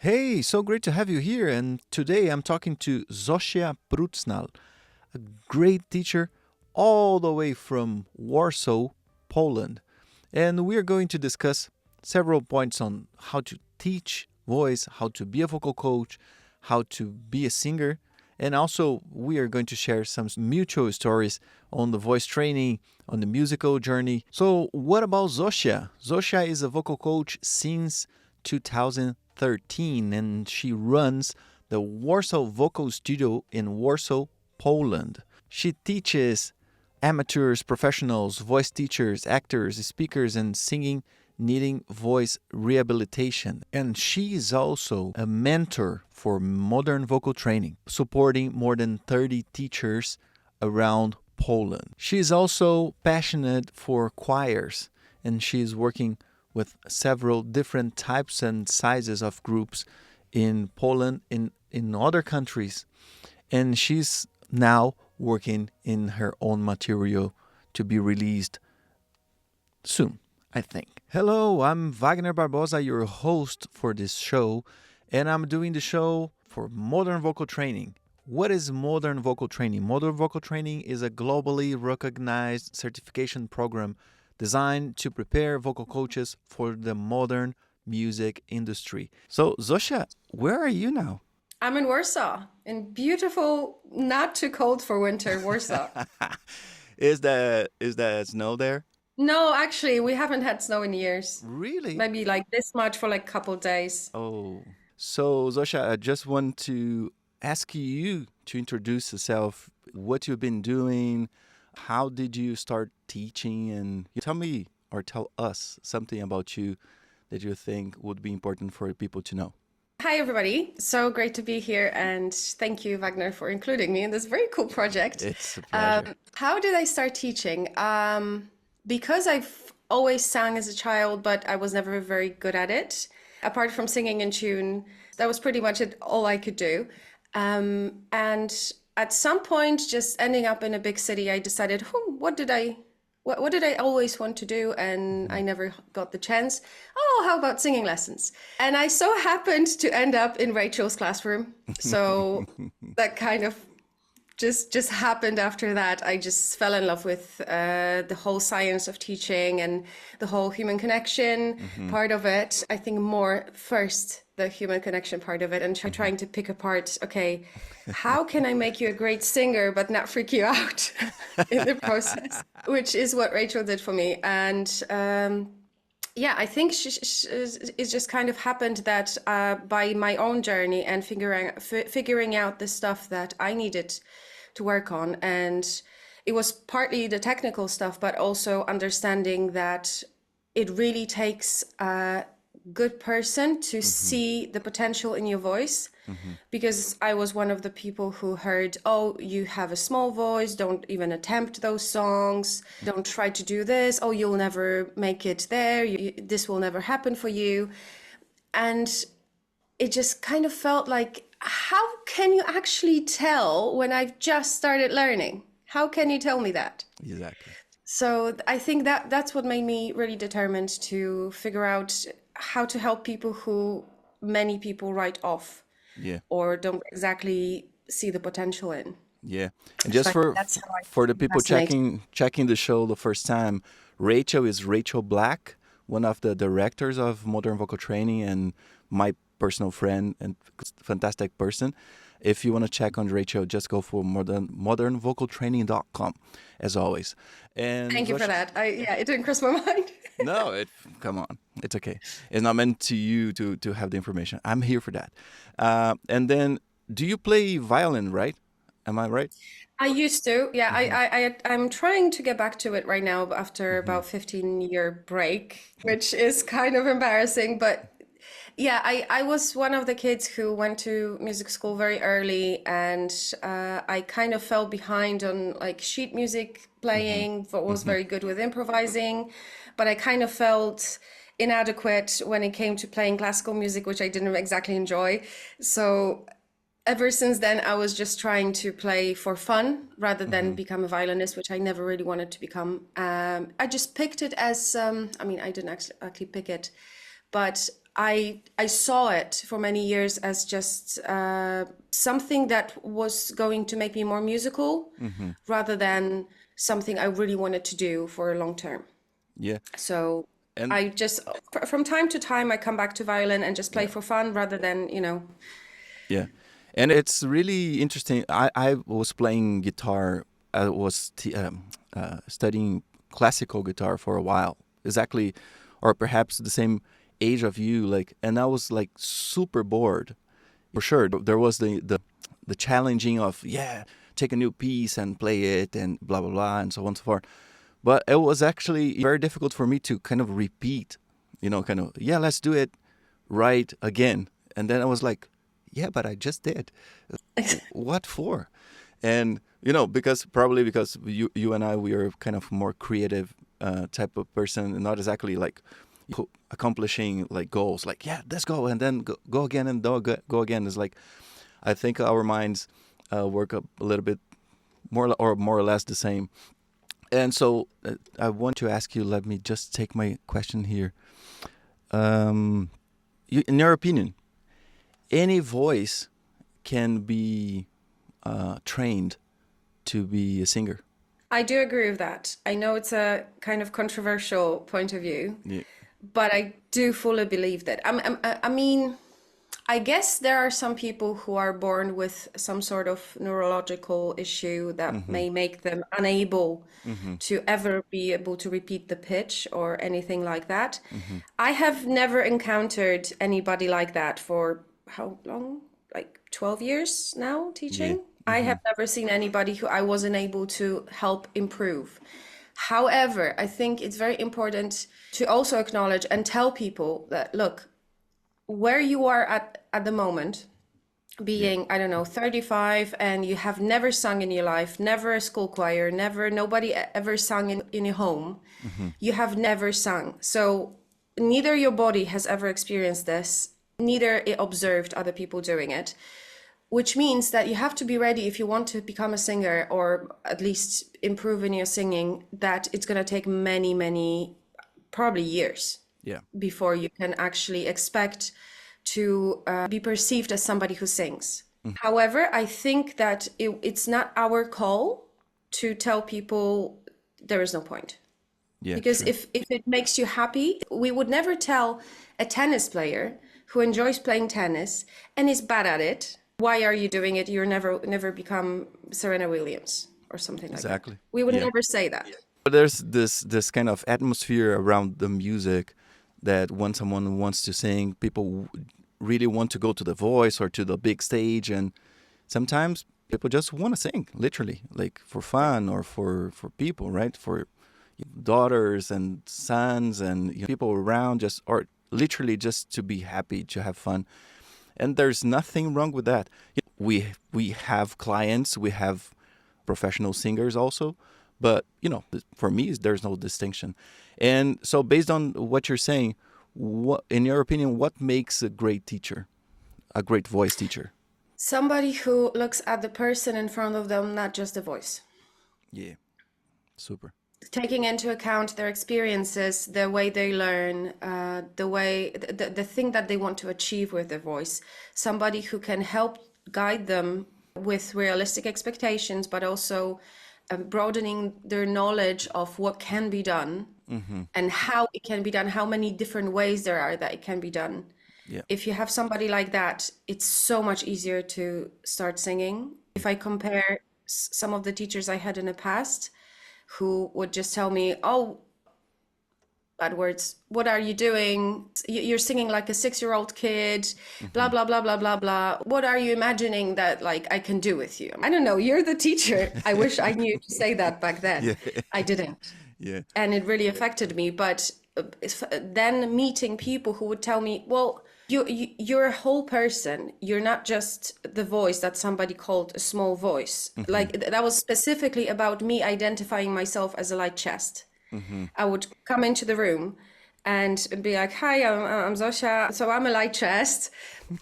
Hey, so great to have you here. And today I'm talking to Zosia Prucnal, a great teacher all the way from Warsaw, Poland. And we are going to discuss several points on how to teach voice, how to be a vocal coach, how to be a singer. And also, we are going to share some mutual stories on the voice training, on the musical journey. So, what about Zosia? Zosia is a vocal coach since 2013, and she runs the Warsaw Vocal Studio in Warsaw, Poland. She teaches amateurs, professionals, voice teachers, actors, speakers, and singing needing voice rehabilitation. And she is also a mentor for modern vocal training, supporting more than 30 teachers around Poland. She is also passionate for choirs, and she is working with several different types and sizes of groups in Poland, in other countries. And she's now working in her own material to be released soon, I think. Hello, I'm Wagner Barbosa, your host for this show, and I'm doing the show for Modern Vocal Training. What is Modern Vocal Training? Modern Vocal Training is a globally recognized certification program designed to prepare vocal coaches for the modern music industry. So, Zosia, where are you now? I'm in Warsaw, in beautiful, not too cold for winter Warsaw. Is that snow there? No, actually, we haven't had snow in years. Really? Maybe like this much for like a couple days. Oh, so Zosha, I just want to ask you to introduce yourself, what you've been doing, how did you start teaching, and tell me or tell us something about you that you think would be important for people to know. Hi, everybody. So great to be here. And thank you, Wagner, for including me in this very cool project. It's a pleasure. How did I start teaching? Because I've always sang as a child, but I was never very good at it. Apart from singing in tune, that was pretty much it, all I could do. And at some point, just ending up in a big city, I decided, what did I always want to do? And I Mhm. never got the chance. Oh, how about singing lessons? And I so happened to end up in Rachel's classroom. So that kind of just happened after that. I just fell in love with the whole science of teaching and the whole human connection Mhm. part of it. I think more first the human connection part of it and Mhm. trying to pick apart, okay, how can I make you a great singer but not freak you out in the process, which is what Rachel did for me. And yeah, I think it just kind of happened that by my own journey and figuring out the stuff that I needed to work on, and it was partly the technical stuff, but also understanding that it really takes a good person to Mhm. see the potential in your voice, Mhm. because I was one of the people who heard, oh, you have a small voice, don't even attempt those songs, don't try to do this, oh, you'll never make it there, this will never happen for you. And it just kind of felt like, how can you actually tell when I've just started learning? How can you tell me that? Exactly. So I think that that's what made me really determined to figure out how to help people who many people write off Yeah. or don't exactly see the potential in. Yeah, and So just I think for that's how I for the became people fascinated. checking the show the first time, Rachel is Rachel Black, one of the directors of Modern Vocal Training and my personal friend and fantastic person. If you want to check on Rachel, just go for modernvocaltraining.com, as always. And Thank you for Zosh, that. Yeah, it didn't cross my mind. no, come on, it's okay. It's not meant to you to have the information. I'm here for that. And then, do you play violin, right? Am I right? I used to, yeah. Hmm. I'm trying to get back to it right now after Hmm. about 15-year break, which is kind of embarrassing. But yeah, I was one of the kids who went to music school very early, and I kind of fell behind on like sheet music Hmm. playing, but was Hmm. very good with improvising. But I kind of felt inadequate when it came to playing classical music, which I didn't exactly enjoy. So ever since then, I was just trying to play for fun rather than Hmm. become a violinist, which I never really wanted to become. I just picked it as, I mean, I didn't actually pick it, but I saw it for many years as just something that was going to make me more musical Mm-hmm. rather than something I really wanted to do for a long term. Yeah. So And I just, from time to time, I come back to violin and just play yeah. for fun rather than, you know. Yeah. And it's really interesting. I was playing guitar. I was studying classical guitar for a while, exactly, or perhaps the same age of you. Like, and I was like super bored. For sure, there was the challenging of, yeah, take a new piece and play it and blah blah blah and so on and so forth. But it was actually very difficult for me to kind of repeat, kind of, yeah, let's do it right again. And then I was like, yeah, but I just did. What for? And because you and I, we are kind of more creative type of person, and not exactly like accomplishing like goals, like, yeah, let's go, and then go again and go again. Is like, I think our minds work a little bit more or less the same. And so I want to ask you, let me just take my question here. In your opinion, any voice can be trained to be a singer? I do agree with that. I know it's a kind of controversial point of view, Yeah. but I do fully believe that. I mean, I guess there are some people who are born with some sort of neurological issue that Mm-hmm. may make them unable Mm-hmm. to ever be able to repeat the pitch or anything like that. Mm-hmm. I have never encountered anybody like that for how long? Like 12 years now Yeah. teaching. I Mm-hmm. have never seen anybody who I wasn't able to help improve. However, I think it's very important to also acknowledge and tell people that, look, where you are at the moment, Yeah. being, I don't know, 35, and you have never sung in your life, never a school choir, never, nobody ever sung in your home, Mm-hmm. you have never sung. So neither your body has ever experienced this, neither it observed other people doing it, which means that you have to be ready if you want to become a singer or at least improve in your singing, that it's going to take many, many, probably years Yeah. before you can actually expect to be perceived as somebody who sings. However, I think that it's not our call to tell people there is no point. Yeah. Because True. if it makes you happy, we would never tell a tennis player who enjoys playing tennis and is bad at it, why are you doing it? You're never become Serena Williams or something like that. Exactly. We would Yeah. never say that. But there's this kind of atmosphere around the music that when someone wants to sing, people really want to go to the voice or to the big stage, and sometimes people just want to sing, literally, like for fun or for people, right? For daughters and sons and people around, just or literally just to be happy, to have fun. And there's nothing wrong with that. We have clients, we have professional singers also, but for me, there's no distinction. And so, based on what you're saying, what, in your opinion, what makes a great teacher, a great voice teacher? Somebody who looks at the person in front of them, not just the voice. Yeah, super. Taking into account their experiences, the way they learn, the thing that they want to achieve with their voice. Somebody who can help guide them with realistic expectations, but also broadening their knowledge of what can be done Mm-hmm. and how it can be done, how many different ways there are that it can be done. Yeah. If you have somebody like that, it's so much easier to start singing. If I compare some of the teachers I had in the past, who would just tell me, oh, bad words, what are you doing? You're singing like a 6-year-old kid, blah, Mm-hmm. blah, blah, blah, blah, blah. What are you imagining that like I can do with you? I don't know, you're the teacher. I wish I knew to say that back then. Yeah. I didn't. Yeah. And it really affected me. But then meeting people who would tell me, well, you're a whole person. You're not just the voice that somebody called a small voice. Mm-hmm. Like that was specifically about me identifying myself as a light chest. Mm-hmm. I would come into the room and be like, hi, I'm Zosia. So I'm a light chest.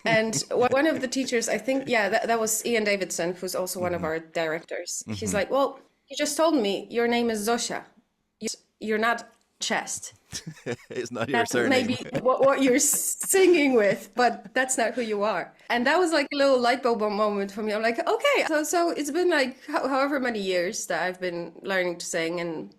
And one of the teachers, I think, yeah, that was Ian Davidson, who's also one of Mm-hmm. our directors. He's Mm-hmm. like, well, you just told me your name is Zosia. You're not chest. It's not your That surname. maybe what you're singing with, but that's not who you are. And that was like a little light bulb moment for me. I'm like, okay, so it's been like however many years that I've been learning to sing, and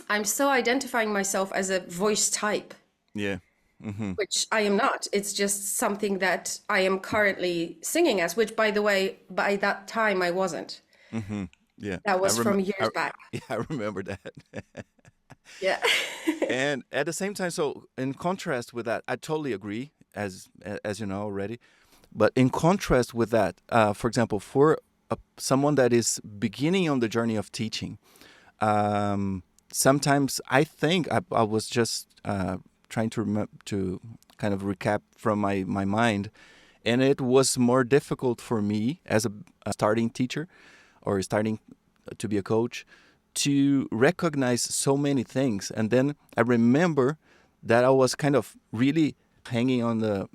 I'm still identifying myself as a voice type, Yeah. Hmm. which I am not. It's just something that I am currently singing as, which, by the way, by that time I wasn't. Hmm. Yeah. That was from years back. Yeah, I remember that. Yeah. And at the same time, so in contrast with that, I totally agree, as you know already. But in contrast with that, for example, for someone that is beginning on the journey of teaching, sometimes I think I was just trying to to kind of recap from my mind, and it was more difficult for me as a starting teacher or starting to be a coach to recognize so many things. And then I remember that I was kind of really hanging on the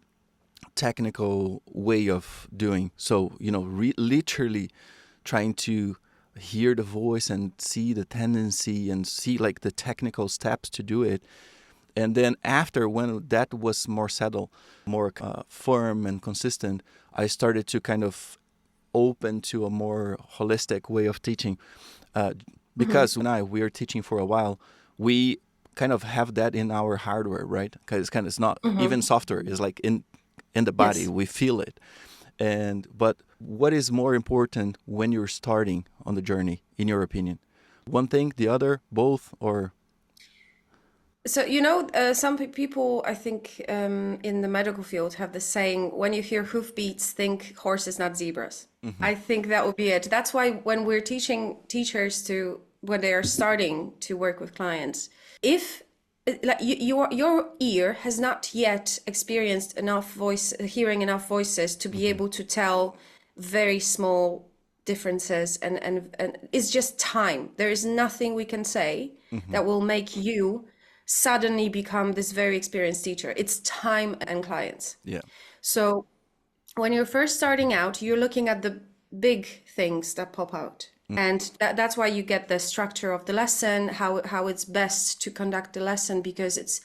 technical way of doing. So, literally trying to hear the voice and see the tendency and see like the technical steps to do it. And then after, when that was more settled, more firm and consistent, I started to kind of open to a more holistic way of teaching. Because we are teaching for a while, we kind of have that in our hardware, right? Because it's not even software. It's like in the body, Yes. we feel it. But what is more important when you're starting on the journey, in your opinion? One thing, the other, both, or So, some people, I think, in the medical field have the saying, when you hear hoofbeats, think horses, not zebras. I think that would be it. That's why when we're teaching teachers when they are starting to work with clients, if like your ear has not yet experienced hearing enough voices to be able to tell very small differences, and it's just time. There is nothing we can say that will make you suddenly become this very experienced teacher. It's time and clients. yeah, So when you're first starting out, you're looking at the big things that pop out. And that's why you get the structure of the lesson, how it's best to conduct the lesson, because it's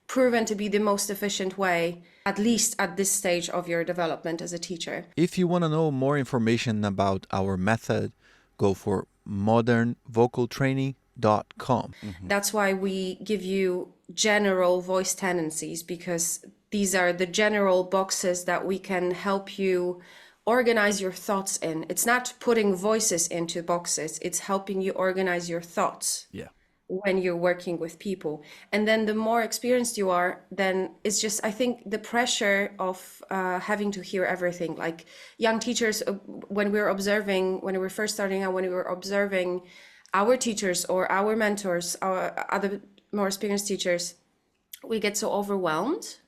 proven to be the most efficient way, at least at this stage of your development as a teacher. if you want to know more information about our method, go for modernvocaltraining.com. That's why we give you general voice tendencies, because these are the general boxes that we can help you organize your thoughts in. It's not putting voices into boxes, it's helping you organize your thoughts Yeah. when you're working with people. And then the more experienced you are, then it's just, I think, the pressure of having to hear everything. Like young teachers, when we were first starting out, when we were observing our teachers or our mentors, our other more experienced teachers, we get so overwhelmed.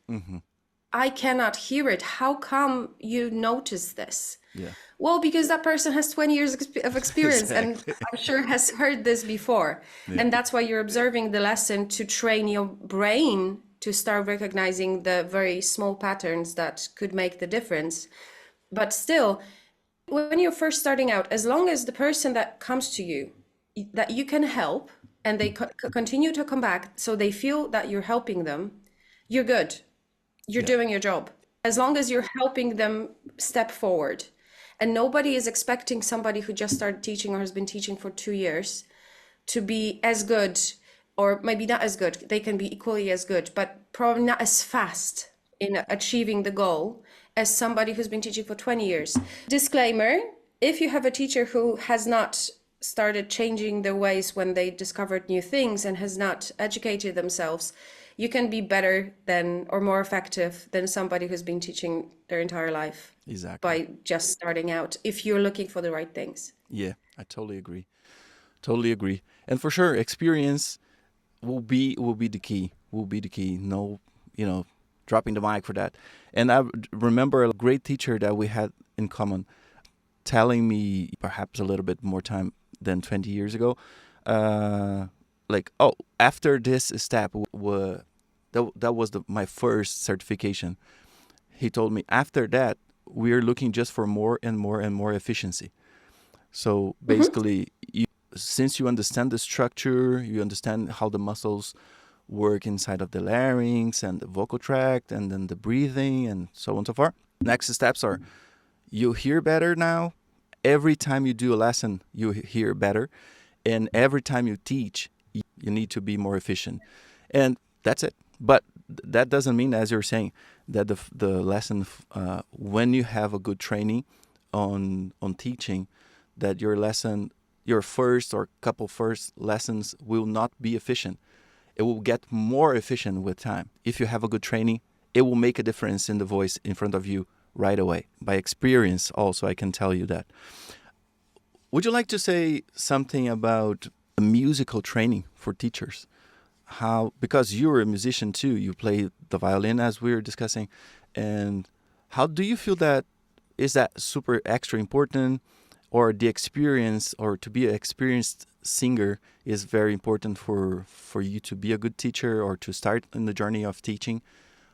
I cannot hear it. How come you notice this? Yeah. Well, because that person has 20 years of experience and Exactly. I'm sure has heard this before. Yeah. And that's why you're observing the lesson to train your brain to start recognizing the very small patterns that could make the difference. But still, when you're first starting out, as long as the person that comes to you, that you can help, and they continue to come back, so they feel that you're helping them, you're good. You're Yeah. doing your job. As long as you're helping them step forward. And nobody is expecting somebody who just started teaching or has been teaching for 2 years to be as good, or maybe not as good. They can be equally as good, but probably not as fast in achieving the goal as somebody who's been teaching for 20 years. Disclaimer, if you have a teacher who has not started changing their ways when they discovered new things and has not educated themselves, you can be better than or more effective than somebody who's been teaching their entire life Exactly. by just starting out, if you're looking for the right things. Yeah, I totally agree. Totally agree. And for sure, experience will be the key. Will be the key. No, dropping the mic for that. And I remember a great teacher that we had in common telling me, perhaps a little bit more time than 20 years ago, like, oh, after this step, that was my first certification. He told me, after that, we're looking just for more and more and more efficiency. So basically, since you understand the structure, you understand how the muscles work inside of the larynx and the vocal tract and then the breathing and so on and so forth. Next steps are you hear better now. Every time you do a lesson, you hear better. And every time you teach, you need to be more efficient. And that's it. But that doesn't mean, as you're saying, that the lesson, when you have a good training on teaching, that your lesson, your first or couple first lessons will not be efficient. It will get more efficient with time. If you have a good training, it will make a difference in the voice in front of you right away. By experience also, I can tell you that. Would you like to say something about musical training for teachers? How, because you're a musician too, you play the violin as we were discussing, and how do you feel that, is that super extra important, or the experience, or to be an experienced singer is very important for you to be a good teacher or to start in the journey of teaching?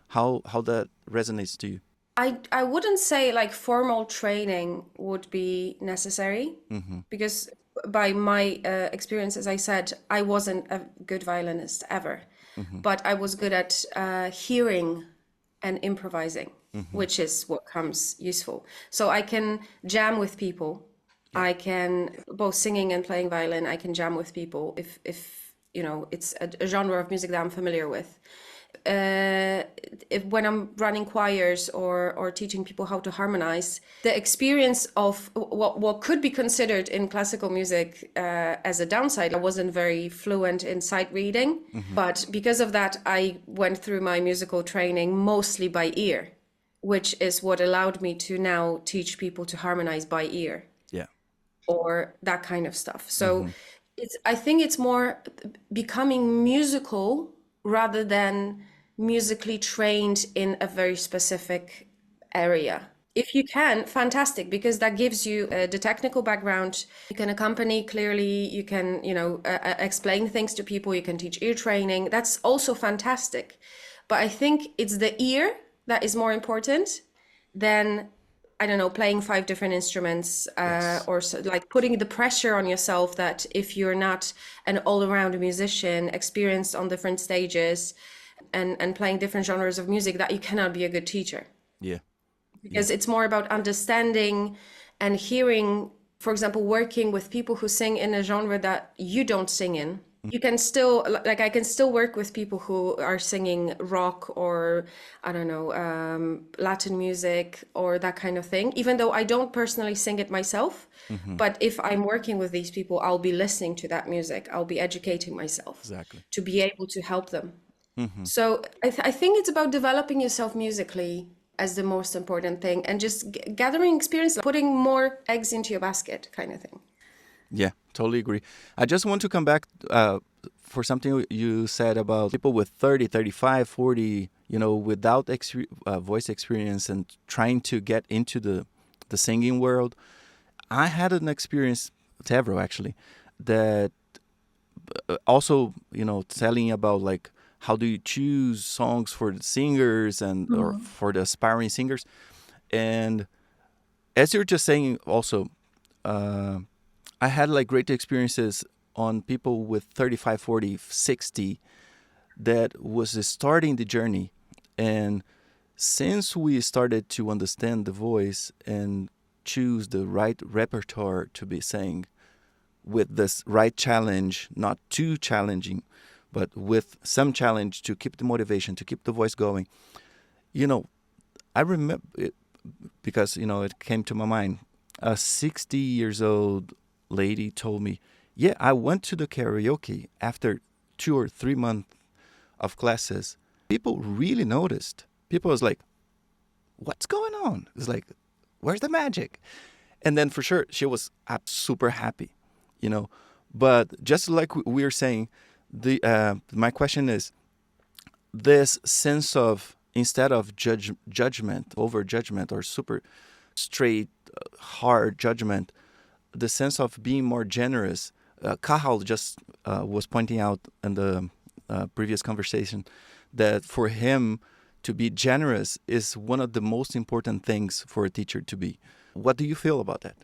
How that resonates to you? I wouldn't say like formal training would be necessary because by my experience, as I said, I wasn't a good violinist ever, but I was good at hearing and improvising, which is what comes useful. So I can jam with people. Yeah. I can, both singing and playing violin, I can jam with people if you know, it's a genre of music that I'm familiar with. When I'm running choirs or teaching people how to harmonize, the experience of what could be considered in classical music as a downside, I wasn't very fluent in sight reading, but because of that, I went through my musical training mostly by ear, which is what allowed me to now teach people to harmonize by ear Yeah. or that kind of stuff. So I think it's more becoming musical rather than musically trained in a very specific area. If you can, fantastic, because that gives you the technical background. You can accompany clearly, you can, you know, explain things to people, you can teach ear training. That's also fantastic. But I think it's the ear that is more important than, I don't know, playing 5 different instruments Yes. or so, like putting the pressure on yourself that if you're not an all-around musician, experienced on different stages and playing different genres of music, that you cannot be a good teacher. Yeah. Yeah. Because it's more about understanding and hearing, for example, working with people who sing in a genre that you don't sing in. You can still, like, I can still work with people who are singing rock or, I don't know, Latin music or that kind of thing, even though I don't personally sing it myself. But if I'm working with these people, I'll be listening to that music. I'll be educating myself Exactly. to be able to help them. So I think it's about developing yourself musically as the most important thing and just gathering experience, putting more eggs into your basket kind of thing. Yeah, totally agree. I just want to come back for something you said about people with 30, 35, 40, you know, without voice experience and trying to get into the singing world. I had an experience, several actually, that also, you know, telling about like how do you choose songs for the singers and or for the aspiring singers. And as you're just saying also, I had like great experiences on people with 35, 40, 60 that was starting the journey. And since we started to understand the voice and choose the right repertoire to be sang with this right challenge, not too challenging, but with some challenge to keep the motivation, to keep the voice going. You know, I remember it because, you know, it came to my mind. A 60 years old lady told me, yeah, I went to the karaoke after 2 or 3 months of classes. People really noticed. People was like, what's going on? It's like, where's the magic? And then for sure, she was super happy, you know. But just like we were saying, my question is, this sense of, instead of judgment, over judgment, or super straight, hard judgment, the sense of being more generous. Cahal just was pointing out in the previous conversation that for him to be generous is one of the most important things for a teacher to be. What do you feel about that?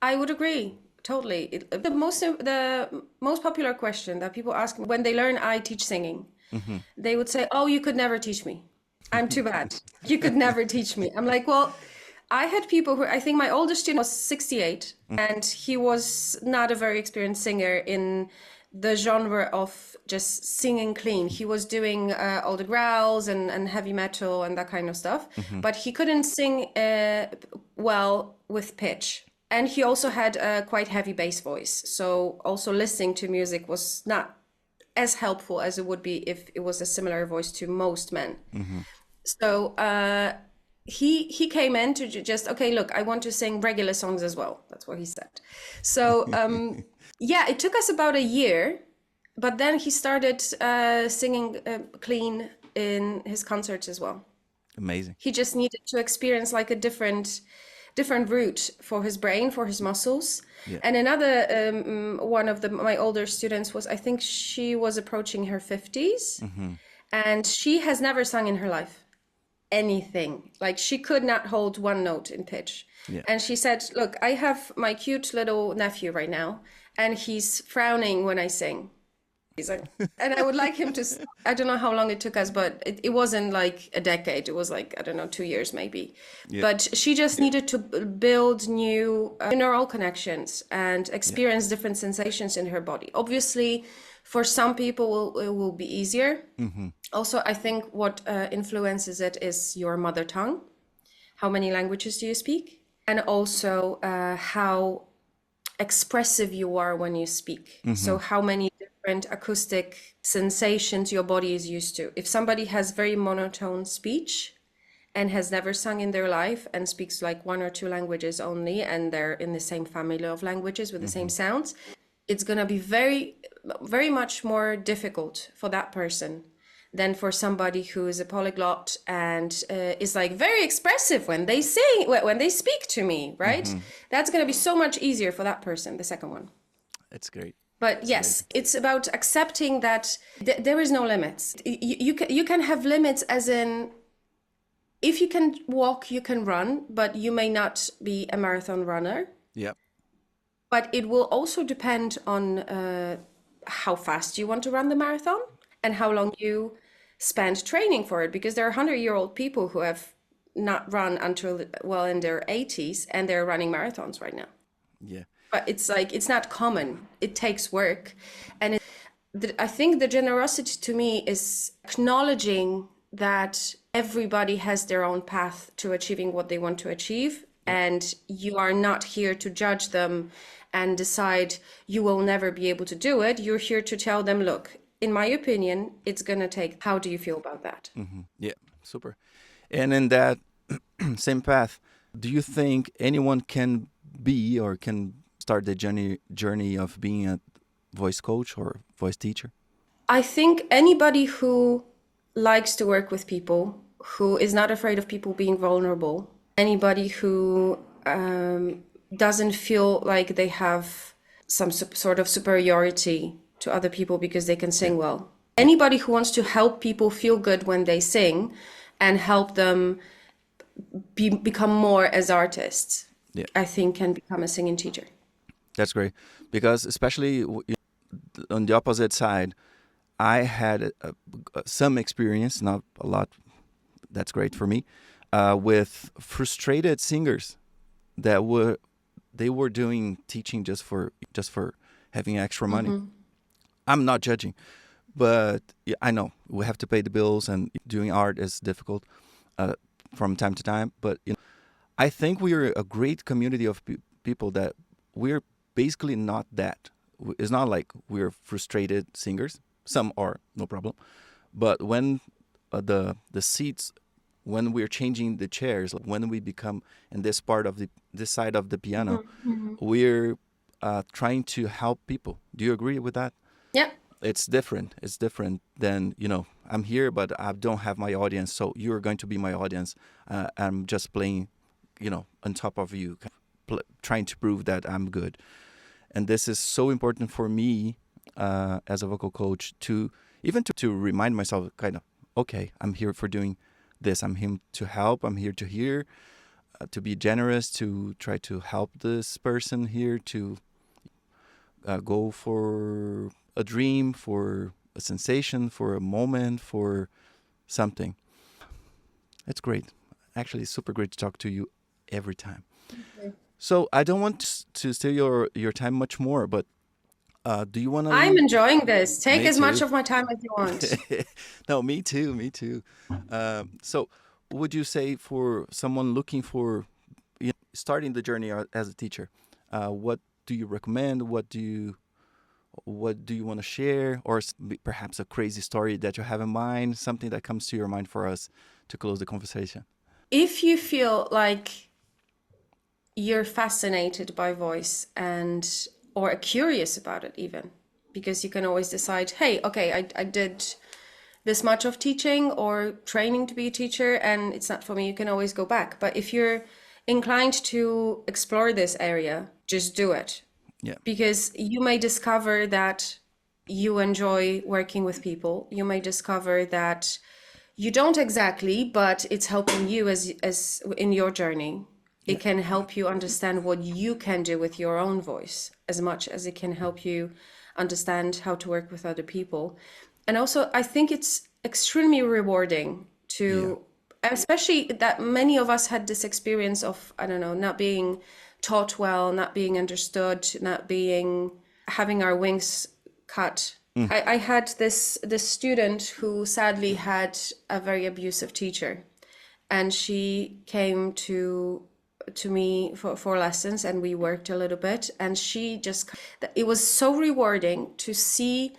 I would agree totally. The most popular question that people ask when they learn I teach singing Mm-hmm. they would say, "Oh, you could never teach me. I'm too bad. You could never teach me." I'm like, well, I had people who, I think my oldest student was 68, and he was not a very experienced singer in the genre of just singing clean. He was doing all the growls and heavy metal and that kind of stuff, Mm-hmm. but he couldn't sing well with pitch. And he also had a quite heavy bass voice. So also listening to music was not as helpful as it would be if it was a similar voice to most men. Mm-hmm. So he came in to just, okay, look, I want to sing regular songs as well. That's what he said. So yeah, it took us about a year, but then he started singing clean in his concerts as well. Amazing. He just needed to experience like a different route for his brain, for his muscles. Yeah. And another one of my older students was, I think she was approaching her 50s, Mm-hmm. and she has never sung in her life anything. Like she could not hold one note in pitch. Yeah. And she said, look, I have my cute little nephew right now, and he's frowning when I sing. He's like, and I would like him to, I don't know how long it took us, but it wasn't like a decade. It was like, I don't know, 2 years maybe. Yeah. But she just needed to build new neural connections and experience different sensations in her body. Obviously, for some people, it will be easier. Mm-hmm. Also, I think what influences it is your mother tongue. How many languages do you speak? And also how expressive you are when you speak. Mm-hmm. So how many different acoustic sensations your body is used to. If somebody has very monotone speech and has never sung in their life and speaks like 1 or 2 languages only, and they're in the same family of languages with the same sounds, it's going to be very, very much more difficult for that person than for somebody who is a polyglot and is like very expressive when they sing, when they speak to me, right? That's going to be so much easier for that person, the second one. It's great. But yes, it's about accepting that there is no limits. You can have limits, as in, if you can walk, you can run, but you may not be a marathon runner. Yeah. But it will also depend on how fast you want to run the marathon and how long you spend training for it, because there are 100-year-old people who have not run until well in their 80s, and they're running marathons right now. Yeah. But it's like, it's not common. It takes work. And I think the generosity to me is acknowledging that everybody has their own path to achieving what they want to achieve. And you are not here to judge them and decide you will never be able to do it. You're here to tell them, look, in my opinion, it's going to take, how do you feel about that? Mm-hmm. Yeah, super. And in that same path, do you think anyone can be or can start the journey of being a voice coach or voice teacher? I think anybody who likes to work with people, who is not afraid of people being vulnerable, anybody who doesn't feel like they have some sort of superiority to other people because they can sing well. Anybody who wants to help people feel good when they sing and help them become more as artists, I think can become a singing teacher. That's great. Because especially on the opposite side, I had some experience, not a lot, that's great for me, with frustrated singers that were doing teaching just for having extra money. I'm not judging, but I know we have to pay the bills, and doing art is difficult from time to time. But I think we're a great community of people that we're basically not that. It's not like we're frustrated singers. Some are, no problem. But when the seats, when we're changing the chairs, when we become in this part of this side of the piano, we're trying to help people. Do you agree with that? Yeah. It's different. It's different than, I'm here, but I don't have my audience, so you're going to be my audience. I'm just playing, on top of you, trying to prove that I'm good. And this is so important for me as a vocal coach to remind myself, kind of, okay, I'm here for doing this. I'm here to help. I'm here to hear, to be generous, to try to help this person here, to go for a dream, for a sensation, for a moment, for something. It's great. Actually, it's super great to talk to you every time. Okay. So I don't want to steal your time much more, but do you want to I'm leave? enjoying this. Take Me as much too. of my time as you want. No, me too, me too. So would you say for someone looking for starting the journey as a teacher, what do you recommend? What do you want to share, or perhaps a crazy story that you have in mind, something that comes to your mind for us to close the conversation? If you feel like you're fascinated by voice and or curious about it even, because you can always decide, hey, okay, I did this much of teaching or training to be a teacher and it's not for me, you can always go back. But if you're inclined to explore this area, just do it. Yeah, Because you may discover that you enjoy working with people. You may discover that you don't exactly, but it's helping you as in your journey. yeah, It can help you understand what you can do with your own voice as much as it can help you understand how to work with other people. And also, I think it's extremely rewarding yeah, to, especially that many of us had this experience of, I don't know, not being taught well, not being understood, not being, having our wings cut. I had this student who sadly had a very abusive teacher, and she came to me for lessons, and we worked a little bit, and she just, it was so rewarding to see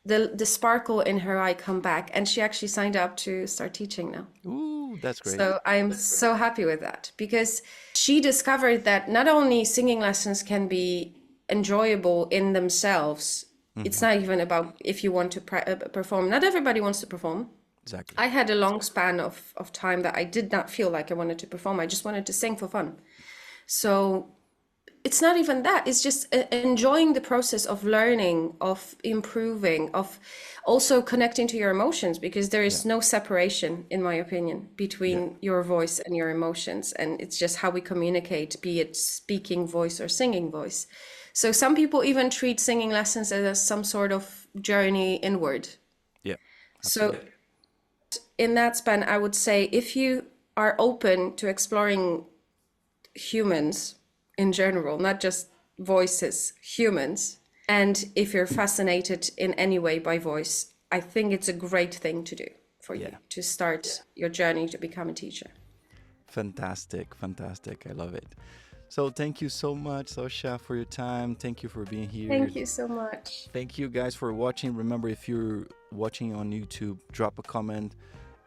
the sparkle in her eye come back, and she actually signed up to start teaching now. Ooh, that's great. So I'm so happy with that, because she discovered that not only singing lessons can be enjoyable in themselves, it's not even about if you want to perform. Not everybody wants to perform. Exactly. I had a long span of time that I did not feel like I wanted to perform. I just wanted to sing for fun. So it's not even that. It's just enjoying the process of learning, of improving, of also connecting to your emotions, because there Yeah, is no separation, in my opinion, yeah, between your voice and your emotions. And it's just how we communicate, be it speaking voice or singing voice. So some people even treat singing lessons as some sort of journey inward. yeah. So Absolutely. in that span, I would say if you are open to exploring humans in general, not just voices, humans, and if you're fascinated in any way by voice, I think it's a great thing to do for you Yeah. to start your journey to become a teacher. Fantastic, fantastic. I love it. So thank you so much, Zosia, for your time. Thank you for being here. Thank you so much. Thank you guys for watching. Remember, if you're watching on YouTube, drop a comment.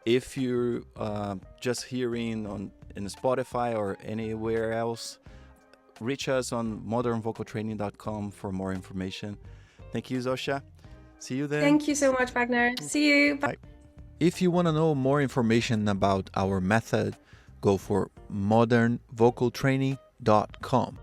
If you're just hearing on in Spotify or anywhere else, reach us on modernvocaltraining.com for more information. Thank you, Zosia. See you then. Thank you so much, Wagner. See you. Bye. Bye. If you want to know more information about our method, go for modernvocaltraining.com.